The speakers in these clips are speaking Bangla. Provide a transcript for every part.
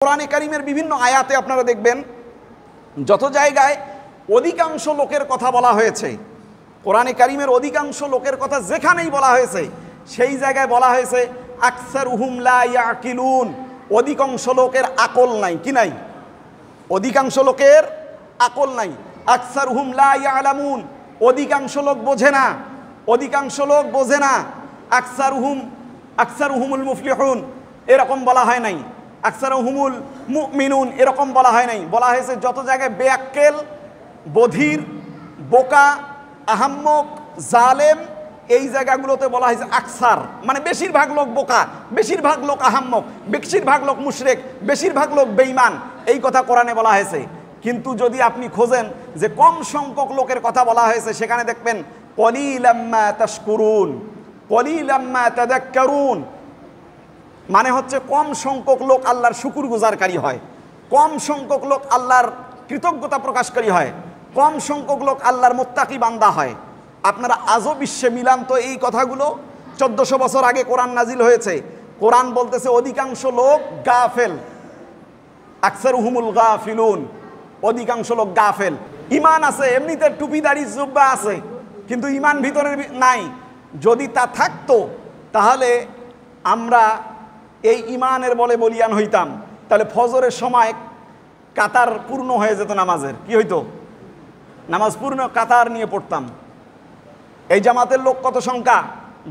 কোরআনে কারিমের বিভিন্ন আয়াতে আপনারা দেখবেন যত জায়গায় অধিকাংশ লোকের কথা বলা হয়েছে, কোরআনে কারিমের অধিকাংশ লোকের কথা যেখানেই বলা হয়েছে সেই জায়গায় বলা হয়েছে আকসারুহুম লা ইয়াকিলুন, অধিকাংশ লোকের আকল নাই। কি নাই? অধিকাংশ লোকের আকল নাই। আকসারুহুম লা ইয়ালামুন, অধিকাংশ লোক বোঝে না, অধিকাংশ লোক বোঝে না। আকসারুহুমুল মুফলিহুন এরকম বলা হয় নাই, আকসারুহুমুল মুমিনুন এরকম বলা হয় নাই। বলা হয়েছে যত জায়গায় বেআক্কেল, বধির, বোকা, আহাম্মক, জালেম, এই জায়গাগুলোতে বলা হয়েছে আকসার, মানে বেশিরভাগ লোক বোকা, বেশিরভাগ লোক আহাম্মক, বেশিরভাগ লোক মুশরিক, বেশিরভাগ লোক বেঈমান, এই কথা কোরআনে বলা হয়েছে। কিন্তু যদি আপনি খোঁজেন যে কম সংখ্যক লোকের কথা বলা হয়েছে, সেখানে দেখবেন কলিলাম মা তাশকুরুন, কলিলাম মা তাযাক্কারুন, মানে হচ্ছে কম সংখ্যক লোক আল্লাহর শুকরগুজারকারী হয়, কম সংখ্যক লোক আল্লাহর কৃতজ্ঞতা প্রকাশকারী হয়, কম সংখ্যক লোক আল্লাহর মুত্তাকি বান্দা হয়। আপনারা আজও বিশ্বে মিলান তো এই কথাগুলো। 1400 বছর আগে কোরআন নাজিল হয়েছে, কোরআন বলতেছে অধিকাংশ লোক গাফেল, আকসারুহুমুল গাফিলুন, অধিকাংশ লোক গাফেল। ইমান আছে, এমনিতে টুপি দাড়ি জুব্বা আছে, কিন্তু ইমান ভিতরে নাই। যদি তা থাকতো তাহলে আমরা এই ইমানের বলে বলিয়ান হইতাম, তাহলে ফজরের সময় কাতার পূর্ণ হয়ে যেত নামাজের। কি হইতো? নামাজ পূর্ণ কাতার নিয়ে পড়তাম। এই জামাতের লোক কত সংখ্যা,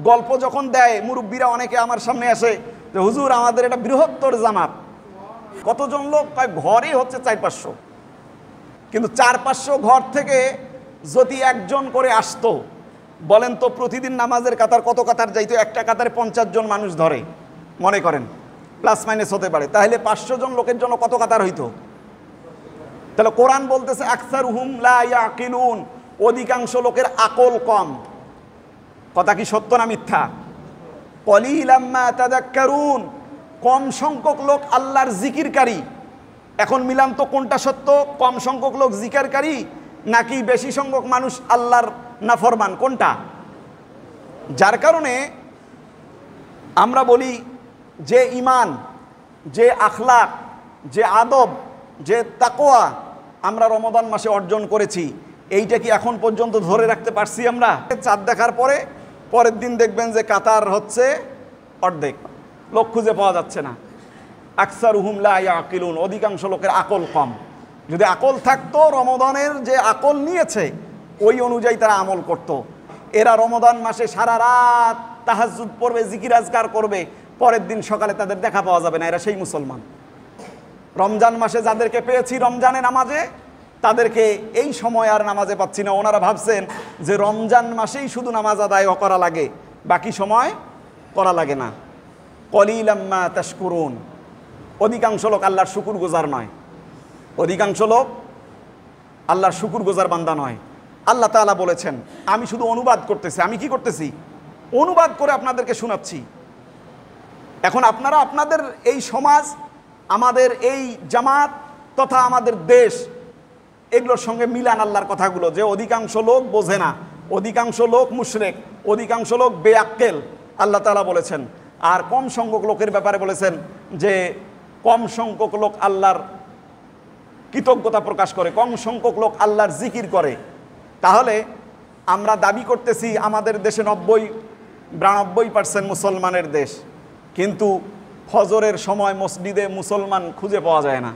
গল্প যখন দেয় মুরব্বীরা অনেকে আমার সামনে আসে যে হুজুর আমাদের এটা বৃহত্তর জামাত। কতজন লোক? ঘরই হচ্ছে 400-500, কিন্তু 400-500 ঘর থেকে যদি একজন করে আসতো, বলেন তো প্রতিদিন নামাজের কাতার কত কাতার যাইতো? একটা কাতারে 50 জন মানুষ ধরে মনে করেন, প্লাস মাইনাস হতে পারে, তাহলে 500 জন লোকের জন্য কত কাতার হইতো? তাহলে কোরআন বলতেছে আকসারুহুম লা ইয়াকিলুন, অধিকাংশ লোকের আকল কম। কথা কি সত্য না মিথ্যা? কলিলাম মা তাযাক্কারুন, কম সংখ্যক লোক আল্লাহর জিকিরকারী। এখন মিলান তো কোনটা সত্য? কম সংখ্যক লোক জিকিরকারী নাকি বেশি সংখ্যক মানুষ আল্লাহর নাফরমান? কোনটা? যার কারণে আমরা বলি যে ইমান, যে আখলাক, যে আদব, যে তাকওয়া আমরা রমাদান মাসে অর্জন করেছি, এইটা কি এখন পর্যন্ত ধরে রাখতে পারছি আমরা? চাঁদ দেখার পরে পরের দিন দেখবেন যে কাতার হচ্ছে অর্ধেক, লোক খুঁজে পাওয়া যাচ্ছে না। আকসারুহুম লা ইয়াকিলুন, অধিকাংশ লোকের আকল কম। যদি আকল থাকতো, রমাদানের যে আকল নিয়েছে ওই অনুযায়ী তারা আমল করত। এরা রমাদান মাসে সারা রাত তাহাজ্জুদ পড়বে, জিকির আজকার করবে, পরের দিন সকালে তাদের দেখা পাওয়া যাবে না। এরা সেই মুসলমান। রমজান মাসে যাদেরকে পেয়েছি রমজানে নামাজে, তাদেরকে এই সময় আর নামাজে পাচ্ছি না। ওনারা ভাবছেন যে রমজান মাসেই শুধু নামাজ আদায় করা লাগে, বাকি সময় করা লাগে না। কলিলাম মা তাশকুরুন, অধিকাংশ লোক আল্লাহর শুকরগুজার নয়, অধিকাংশ লোক আল্লাহর শুকরগুজার বান্দা নয়। আল্লাহ তাআলা বলেছেন, আমি শুধু অনুবাদ করতেছি। আমি কি করতেছি? অনুবাদ করে আপনাদেরকে শোনাচ্ছি। এখন আপনারা আপনাদের এই সমাজ, আমাদের এই জামাত তথা আমাদের দেশ, এগুলোর সঙ্গে মিলান আল্লাহর কথাগুলো, যে অধিকাংশ লোক বোঝে না, অধিকাংশ লোক মুশরিক, অধিকাংশ লোক বেআক্কেল, আল্লাহ তাআলা বলেছেন। আর কম সংখ্যক লোকের ব্যাপারে বলেছেন যে কম সংখ্যক লোক আল্লাহর কৃতজ্ঞতা প্রকাশ করে, কম সংখ্যক লোক আল্লাহর জিকির করে। তাহলে আমরা দাবি করতেছি আমাদের দেশে 90-92% মুসলমানের দেশ, কিন্তু ফজরের সময় মসজিদে মুসলমান খুঁজে পাওয়া যায় না।